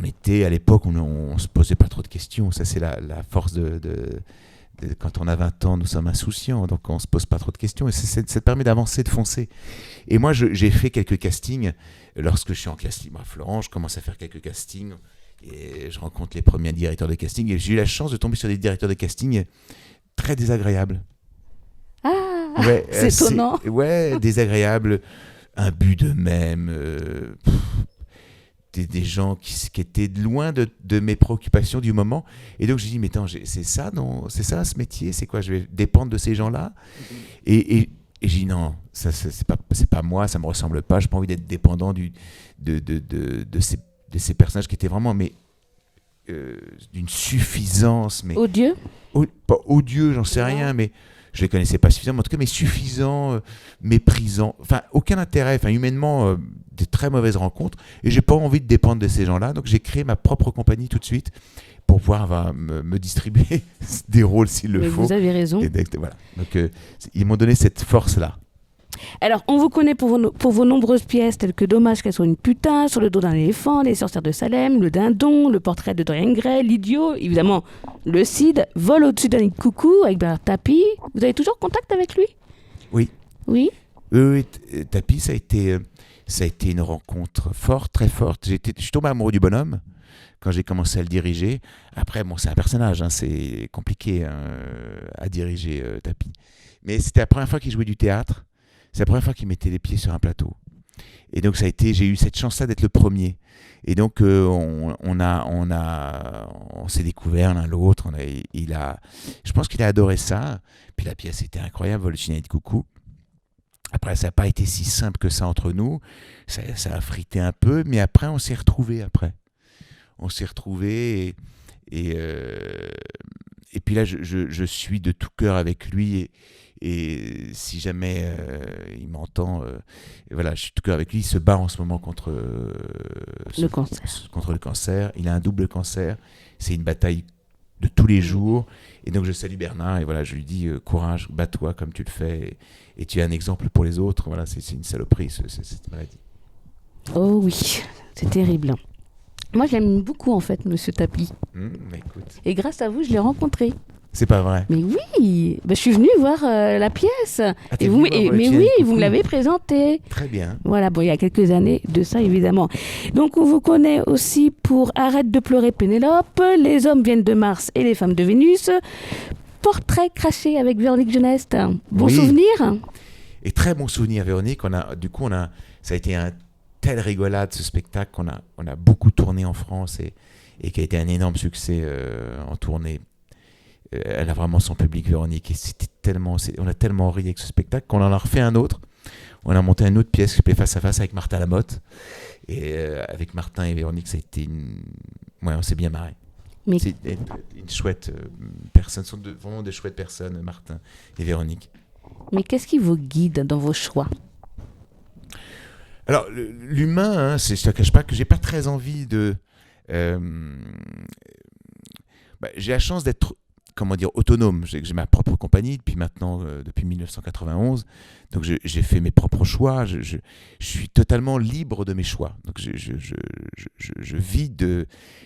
était à l'époque, on se posait pas trop de questions. Ça, c'est la force quand on a 20 ans, nous sommes insouciants, donc on se pose pas trop de questions. Et ça te permet d'avancer, de foncer. Et moi, j'ai fait quelques castings. Lorsque je suis en casting à Florence, je commence à faire quelques castings. Et je rencontre les premiers directeurs de casting. Et j'ai eu la chance de tomber sur des directeurs de casting très désagréables. Ah, Ouais, c'est étonnant. Ouais, désagréables, imbus d'eux-mêmes, des gens qui étaient loin de mes préoccupations du moment. Et donc j'ai dit, mais attends, c'est ça, non, c'est ça ce métier, c'est quoi, je vais dépendre de ces gens-là. Et j'ai dit non, ça c'est pas moi, ça me ressemble pas, j'ai pas envie d'être dépendant de ces personnages qui étaient vraiment d'une suffisance, mais Odieux. pas odieux, j'en sais rien, mais je les connaissais pas suffisamment, en tout cas, mais suffisant, méprisant, enfin aucun intérêt, enfin humainement, des très mauvaises rencontres, et j'ai pas envie de dépendre de ces gens-là, donc j'ai créé ma propre compagnie tout de suite pour pouvoir me distribuer des rôles s'il le Mais faut. vous avez raison. Et voilà. Donc ils m'ont donné cette force-là. Alors, on vous connaît pour vos nombreuses pièces telles que Dommage qu'elle soit une putain, Sur le dos d'un éléphant, Les sorcières de Salem, Le dindon, Le portrait de Dorian Gray, L'idiot, évidemment, Le Cid, Vol au-dessus d'un nid de coucou avec Bernard Tapie. Vous avez toujours contact avec lui? Oui. Oui. Tapie, ça a été une rencontre forte, très forte. Je suis tombé amoureux du bonhomme quand j'ai commencé à le diriger. Après, bon, c'est un personnage, hein, c'est compliqué à diriger Tapie. Mais c'était la première fois qu'il jouait du théâtre. C'est la première fois qu'il mettait les pieds sur un plateau. Et donc j'ai eu cette chance-là d'être le premier. Et donc on s'est découvert l'un l'autre. Je pense qu'il a adoré ça. Puis la pièce était incroyable, Vol au-dessus d'un nid de coucou. Après, ça n'a pas été si simple que ça entre nous. Ça a frité un peu, mais après, on s'est retrouvés après. On s'est retrouvés et puis là, je suis de tout cœur avec lui et si jamais il m'entend, voilà, je suis de tout cœur avec lui. Il se bat en ce moment contre le cancer. Il a un double cancer. C'est une bataille de tous les jours. Et donc, je salue Bernard et voilà, je lui dis courage, bats-toi comme tu le fais et tu es un exemple pour les autres. Voilà, c'est une saloperie cette maladie. Oh oui, c'est terrible. Moi, j'aime beaucoup en fait, Monsieur Tapie. Écoute. Et grâce à vous, je l'ai rencontré. C'est pas vrai. Mais oui, je suis venue voir la pièce. Ah, Et vous, vous me l'avez présentée. Très bien. Voilà, bon, il y a quelques années de ça, évidemment. Donc, on vous connaît aussi pour Arrête de pleurer Pénélope, Les hommes viennent de Mars et les femmes de Vénus, Portrait craché avec Véronique Jeunesse. Bon souvenir? Et très bon souvenir, Véronique. Ça a été un tel rigolade, ce spectacle, qu'on a beaucoup tourné en France et qui a été un énorme succès en tournée. Elle a vraiment son public, Véronique, et on a tellement ri avec ce spectacle qu'on en a refait un autre. On a monté une autre pièce qui s'appelait Face à face avec Martin Lamotte. Et avec Martin et Véronique, ça a été on s'est bien marré. Mais... C'est une chouette personne, sont vraiment de chouettes personnes, Martin et Véronique. Mais qu'est-ce qui vous guide dans vos choix? Alors, l'humain, je ne te cache pas que j'ai pas très envie de... j'ai la chance d'être, autonome. J'ai ma propre compagnie depuis 1991. Donc, j'ai fait mes propres choix. Je suis totalement libre de mes choix. Donc, je vis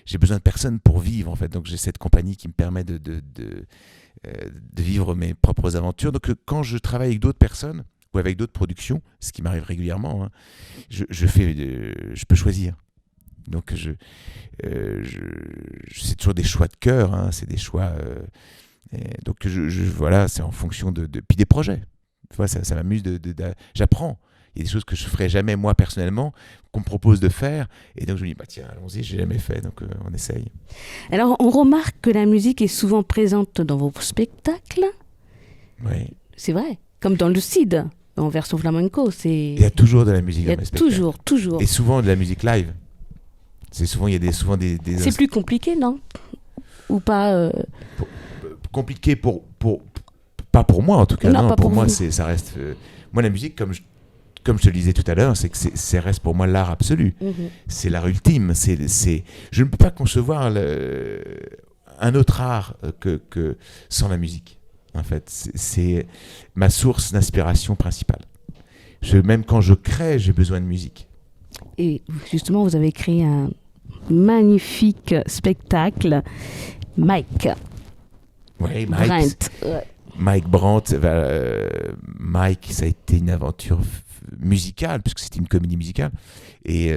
j'ai besoin de personne pour vivre, en fait. Donc, j'ai cette compagnie qui me permet de vivre mes propres aventures. Donc, quand je travaille avec d'autres personnes ou avec d'autres productions, ce qui m'arrive régulièrement, hein, je peux choisir. Donc, c'est toujours des choix de cœur, hein, c'est des choix. Donc, voilà, c'est en fonction puis des projets. Tu vois, ça m'amuse j'apprends. Il y a des choses que je ne ferai jamais moi personnellement, qu'on me propose de faire. Et donc, je me dis, tiens, allons-y, je n'ai jamais fait, donc on essaye. Alors, on remarque que la musique est souvent présente dans vos spectacles. Oui. C'est vrai, comme dans le Cid, en version flamenco. Il y a toujours de la musique dans mes spectacles. Toujours. Et souvent de la musique live. Il y a souvent des C'est plus compliqué, non? Ou pas compliqué pas pour moi en tout cas. Non, pour moi vous. ça reste. Moi la musique, comme je te le disais tout à l'heure, c'est que ça reste pour moi l'art absolu. C'est l'art ultime. Je ne peux pas concevoir un autre art que sans la musique. En fait, c'est ma source d'inspiration principale. Même quand je crée, j'ai besoin de musique. Et justement, vous avez créé un magnifique spectacle, Mike Oui, Brandt. Ouais. Mike Brandt. Mike, ça a été une aventure musicale, puisque c'était une comédie musicale. Et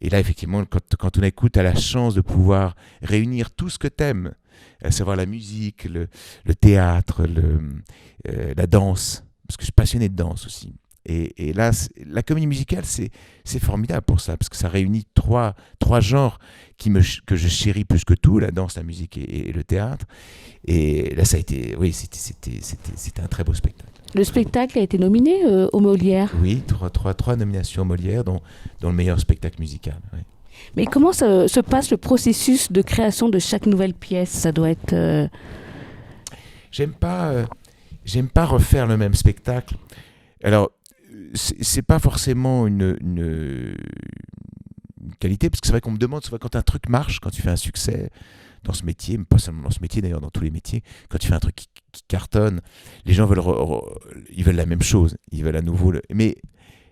là, effectivement, quand on écoute, tu as la chance de pouvoir réunir tout ce que tu aimes, à savoir la musique, le théâtre, la danse, parce que je suis passionné de danse aussi. Et là, la comédie musicale, c'est formidable pour ça, parce que ça réunit trois genres que je chéris plus que tout, la danse, la musique et le théâtre. Et là, ça a été, oui, c'était un très beau spectacle. Le spectacle a été nominé aux Molières. Oui, trois nominations aux Molières, dont le meilleur spectacle musical. Oui. Mais comment se passe le processus de création de chaque nouvelle pièce? Ça doit être... J'aime pas refaire le même spectacle. Alors, c'est pas forcément une qualité, parce que c'est vrai qu'on me demande souvent quand un truc marche, quand tu fais un succès dans ce métier, mais pas seulement dans ce métier d'ailleurs, dans tous les métiers, quand tu fais un truc qui cartonne, les gens ils veulent la même chose, ils veulent à nouveau mais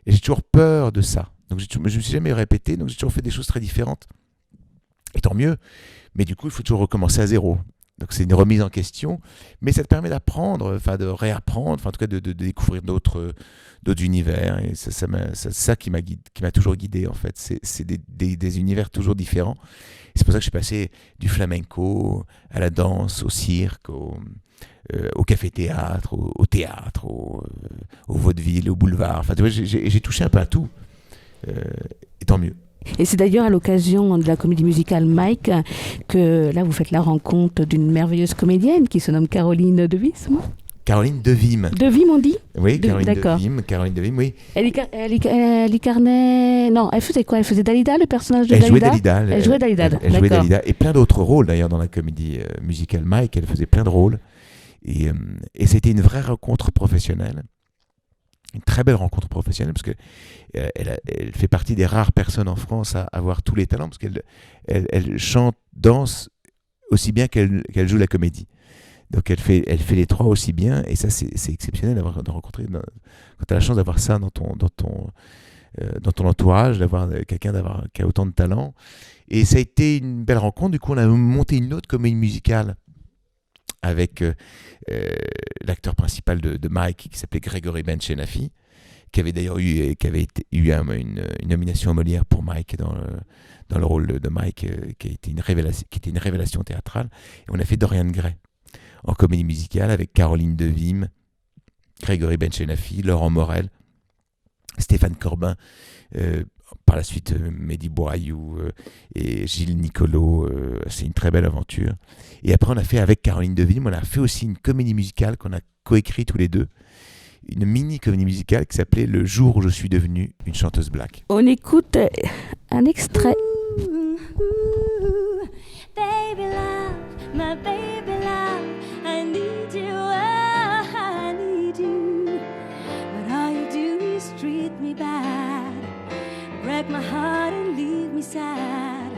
j'ai toujours peur de ça. Donc je me suis jamais répété, donc j'ai toujours fait des choses très différentes. Et tant mieux, mais du coup il faut toujours recommencer à zéro. Donc c'est une remise en question, mais ça te permet d'apprendre, de réapprendre, en tout cas de découvrir d'autres univers. Et c'est ça qui m'a toujours guidé en fait. C'est des univers toujours différents. Et c'est pour ça que je suis passé du flamenco à la danse, au cirque, au café-théâtre, au théâtre, au vaudeville, au boulevard. Enfin, tu vois, j'ai touché un peu à tout. Et tant mieux. Et c'est d'ailleurs à l'occasion de la comédie musicale Mike que là vous faites la rencontre d'une merveilleuse comédienne qui se nomme Caroline Devim. Caroline Devim. Devim, on dit? Oui, Caroline Devim, oui. Elle incarnait... Non, elle faisait quoi? Elle faisait Dalida, le personnage de Elle Dalida? Elle jouait Dalida. Elle jouait Dalida. Et plein d'autres rôles d'ailleurs dans la comédie musicale Mike. Elle faisait plein de rôles. Et c'était une vraie rencontre professionnelle. Une très belle rencontre professionnelle, parce qu'elle fait partie des rares personnes en France à avoir tous les talents, parce qu'elle chante, danse aussi bien qu'elle joue la comédie. Donc elle fait les trois aussi bien, et ça c'est exceptionnel de rencontrer, quand tu as la chance d'avoir ça dans ton entourage, d'avoir quelqu'un qui a autant de talent. Et ça a été une belle rencontre. Du coup on a monté une autre comédie musicale avec l'acteur principal de Mike, qui s'appelait Grégory Benchenafi, qui avait d'ailleurs eu une nomination au Molière pour Mike dans le rôle de Mike, qui était une révélation théâtrale. Et on a fait Dorian Gray en comédie musicale avec Caroline Devim, Grégory Benchenafi, Laurent Morel, Stéphane Corbin, par la suite Mehdi Bourayou et Gilles Nicolo. C'est une très belle aventure. Et après on a fait avec Caroline Devim, on a fait aussi une comédie musicale qu'on a coécrit tous les deux, une mini comédie musicale qui s'appelait Le jour où je suis devenue une chanteuse black. On écoute un extrait. Baby love, my baby love, I need you, I need you. But all you do is treat me bad, break my heart and leave me sad.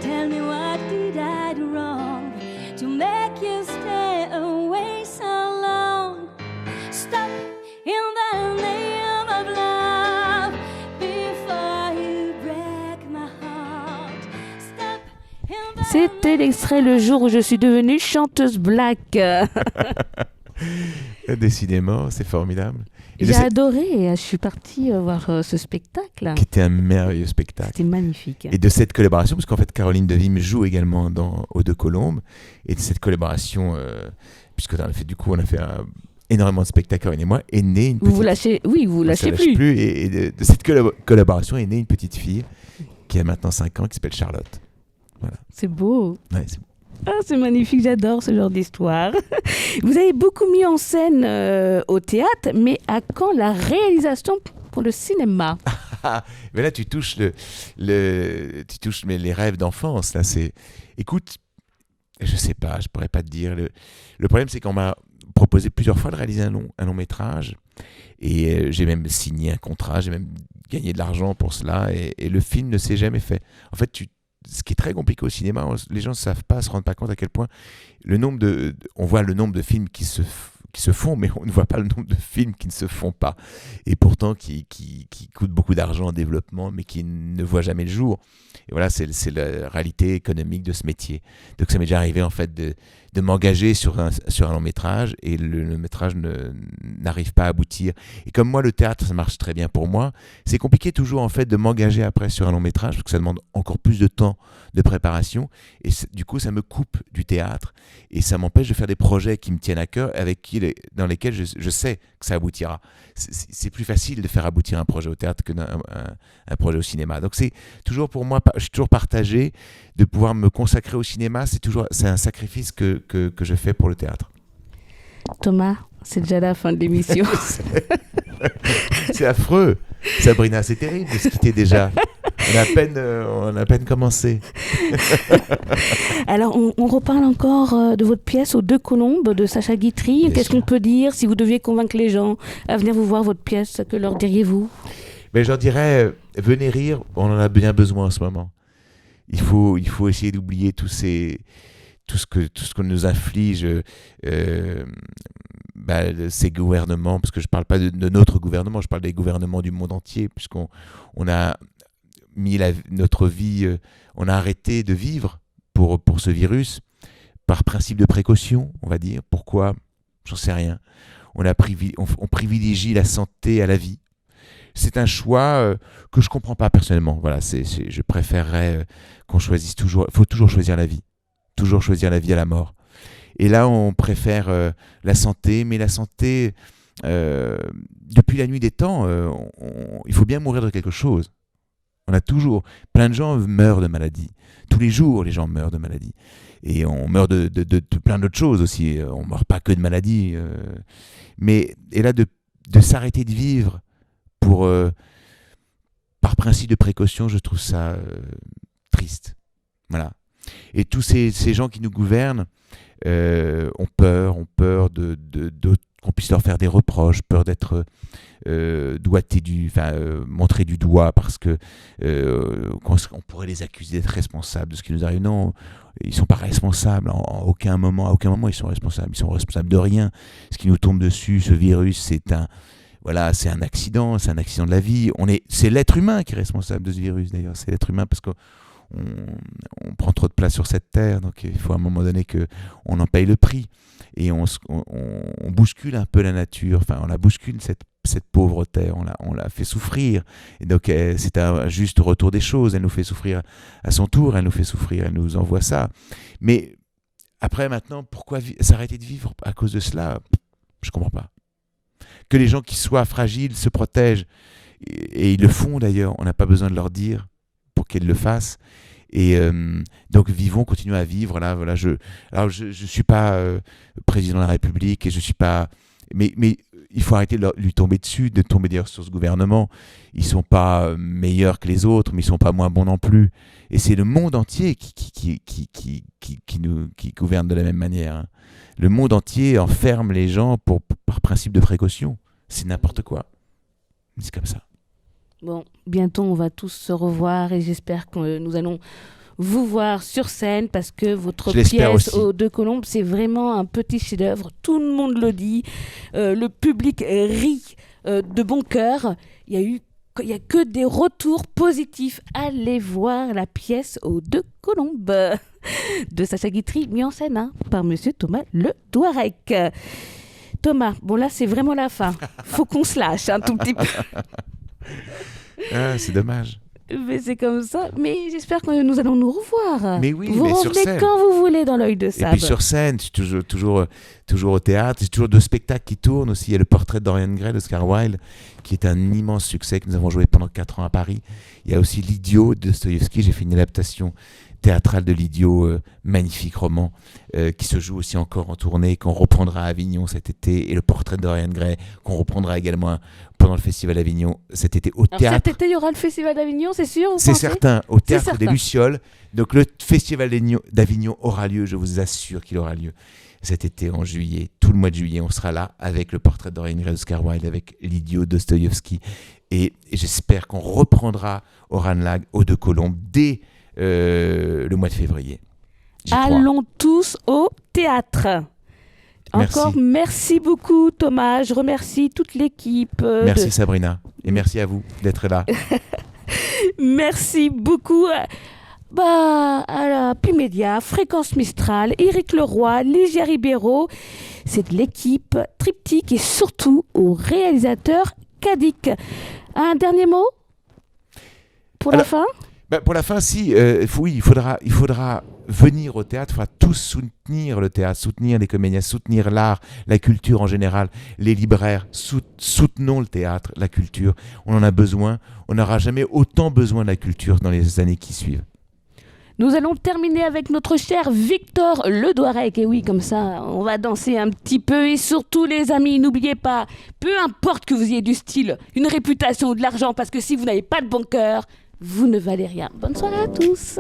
Tell me what did I do wrong to make you stay away so long? Stop in the name of love before you break my heart. Stop in the... C'était l'extrait Le jour où je suis devenue chanteuse black. Décidément, c'est formidable. J'ai adoré, je suis partie voir ce spectacle. Qui était un merveilleux spectacle. C'était magnifique. Et de cette collaboration, parce qu'en fait Caroline Devim joue également aux Deux Colombes, et de cette collaboration, puisqu'on a fait énormément de spectacles, Caroline et moi, est née une petite... Vous lâchez plus. Et de cette collaboration est née une petite fille qui a maintenant 5 ans, qui s'appelle Charlotte. Voilà. C'est beau. Ouais, c'est beau. Ah, c'est magnifique, j'adore ce genre d'histoire. Vous avez beaucoup mis en scène au théâtre, mais à quand la réalisation pour le cinéma? Mais là, tu touches les rêves d'enfance. Là, écoute, je sais pas, je pourrais pas te dire. Le problème, c'est qu'on m'a proposé plusieurs fois de réaliser un long métrage, et j'ai même signé un contrat, j'ai même gagné de l'argent pour cela, et le film ne s'est jamais fait. En fait, ce qui est très compliqué au cinéma, les gens ne se rendent pas compte à quel point on voit le nombre de films qui qui se font, mais on ne voit pas le nombre de films qui ne se font pas. Et pourtant, qui coûtent beaucoup d'argent en développement, mais qui ne voient jamais le jour. Et voilà, c'est la réalité économique de ce métier. Donc ça m'est déjà arrivé en fait de m'engager sur un long métrage et le métrage n'arrive pas à aboutir. Et comme moi, le théâtre, ça marche très bien pour moi, c'est compliqué toujours en fait de m'engager après sur un long métrage parce que ça demande encore plus de temps de préparation et du coup ça me coupe du théâtre et ça m'empêche de faire des projets qui me tiennent à cœur dans lesquels je sais que ça aboutira. C'est plus facile de faire aboutir un projet au théâtre que un projet au cinéma. Donc c'est toujours pour moi, je suis toujours partagé de pouvoir me consacrer au cinéma, c'est un sacrifice que je fais pour le théâtre. Thomas, c'est déjà la fin de l'émission. C'est affreux. Sabrina, c'est terrible de se quitter déjà. On a à peine commencé. Alors, on reparle encore de votre pièce aux Deux Colombes de Sacha Guitry. Bien Qu'est-ce sûr. qu'on peut dire si vous deviez convaincre les gens à venir vous voir votre pièce? Que leur diriez-vous? Mais je leur dirais, venez rire, on en a bien besoin en ce moment. Il faut essayer d'oublier tout ce que nous inflige ces gouvernements, parce que je ne parle pas de notre gouvernement, je parle des gouvernements du monde entier, puisqu'on a mis notre vie, on a arrêté de vivre pour ce virus, par principe de précaution, on va dire. Pourquoi? J'en sais rien. On privilégie la santé à la vie. C'est un choix que je ne comprends pas personnellement. Voilà, je préférerais qu'on choisisse toujours. Il faut toujours choisir la vie. Toujours choisir la vie à la mort. Et là, on préfère la santé, mais la santé, depuis la nuit des temps, il faut bien mourir de quelque chose. On a toujours. Plein de gens meurent de maladie. Tous les jours, les gens meurent de maladie. Et on meurt de plein d'autres choses aussi. On ne meurt pas que de maladie. Et là, de s'arrêter de vivre par principe de précaution, je trouve ça triste. Voilà. Et tous ces gens qui nous gouvernent ont peur qu'on puisse leur faire des reproches, peur d'être montré du doigt parce que qu'on pourrait les accuser d'être responsables de ce qui nous arrive. Non, ils sont pas responsables. À aucun moment ils sont responsables. Ils sont responsables de rien. Ce qui nous tombe dessus, ce virus, c'est un accident de la vie. C'est l'être humain qui est responsable de ce virus d'ailleurs. C'est l'être humain parce qu'on prend trop de place sur cette terre, donc il faut à un moment donné qu'on en paye le prix. Et on bouscule un peu la nature, on la bouscule cette pauvre terre, on la fait souffrir. Et donc c'est un juste retour des choses, elle nous fait souffrir à son tour, elle nous envoie ça. Mais après maintenant, pourquoi s'arrêter de vivre à cause de cela? Je comprends pas. Que les gens qui soient fragiles se protègent, et ils le font d'ailleurs, on n'a pas besoin de leur dire pour qu'ils le fassent. Et donc continuons à vivre. Je suis pas président de la République et je suis pas, mais il faut arrêter de lui tomber dessus, de tomber d'ailleurs sur ce gouvernement. Ils sont pas meilleurs que les autres, mais ils sont pas moins bons non plus. Et c'est le monde entier qui gouverne de la même manière. Hein. Le monde entier enferme les gens par principe de précaution. C'est n'importe quoi. C'est comme ça. Bon, bientôt on va tous se revoir et j'espère que nous allons vous voir sur scène parce que votre pièce aussi. aux Deux Colombes, c'est vraiment un petit chef-d'œuvre. Tout le monde le dit. Le public rit de bon cœur. Il y a que des retours positifs. Allez voir la pièce aux Deux Colombes de Sacha Guitry, mis en scène par monsieur Thomas Le Douarec. Thomas, bon là c'est vraiment la fin. Faut qu'on se lâche un tout petit peu. Ah, c'est dommage. Mais c'est comme ça. Mais j'espère que nous allons nous revoir. Mais oui, vous mais sur revenez scène. quand vous voulez dans l'œil de Et sable. puis sur scène, c'est toujours au théâtre, c'est toujours 2 spectacles qui tournent aussi. Il y a le portrait de Dorian Gray d'Oscar Wilde, qui est un immense succès que nous avons joué pendant 4 ans à Paris. Il y a aussi L'Idiot de Dostoïevski. J'ai fait une adaptation théâtrale de L'Idiot, magnifique roman, qui se joue aussi encore en tournée, qu'on reprendra à Avignon cet été, et le portrait de Dorian Gray, qu'on reprendra également pendant le Festival d'Avignon cet été au Alors théâtre. cet été, il y aura le Festival d'Avignon, c'est sûr? C'est certain, au théâtre certain. des Lucioles. Donc le Festival d'Avignon aura lieu, je vous assure qu'il aura lieu cet été en juillet. Tout le mois de juillet, on sera là avec le portrait de Dorian Gray d'Oscar Wilde, avec L'Idiot de Dostoïevski. Et j'espère qu'on reprendra Oranlag aux Deux Colombes dès le mois de février. J'y crois. Allons tous au théâtre. Encore merci beaucoup Thomas, je remercie toute l'équipe. Merci Sabrina, et merci à vous d'être là. Merci beaucoup à la Pimédia, Fréquence Mistral, Éric Leroy, Ligia Ribeiro. C'est de l'équipe Triptyque et surtout au réalisateur Kadik. Un dernier mot pour la fin? Pour la fin, oui, il faudra venir au théâtre, il faudra tous soutenir le théâtre, soutenir les comédiens, soutenir l'art, la culture en général, les libraires, soutenons le théâtre, la culture, on en a besoin, on n'aura jamais autant besoin de la culture dans les années qui suivent. Nous allons terminer avec notre cher Victor Ledouarec. Et oui, comme ça, on va danser un petit peu. Et surtout, les amis, n'oubliez pas, peu importe que vous ayez du style, une réputation ou de l'argent, parce que si vous n'avez pas de bon cœur, vous ne valez rien. Bonne soirée à tous.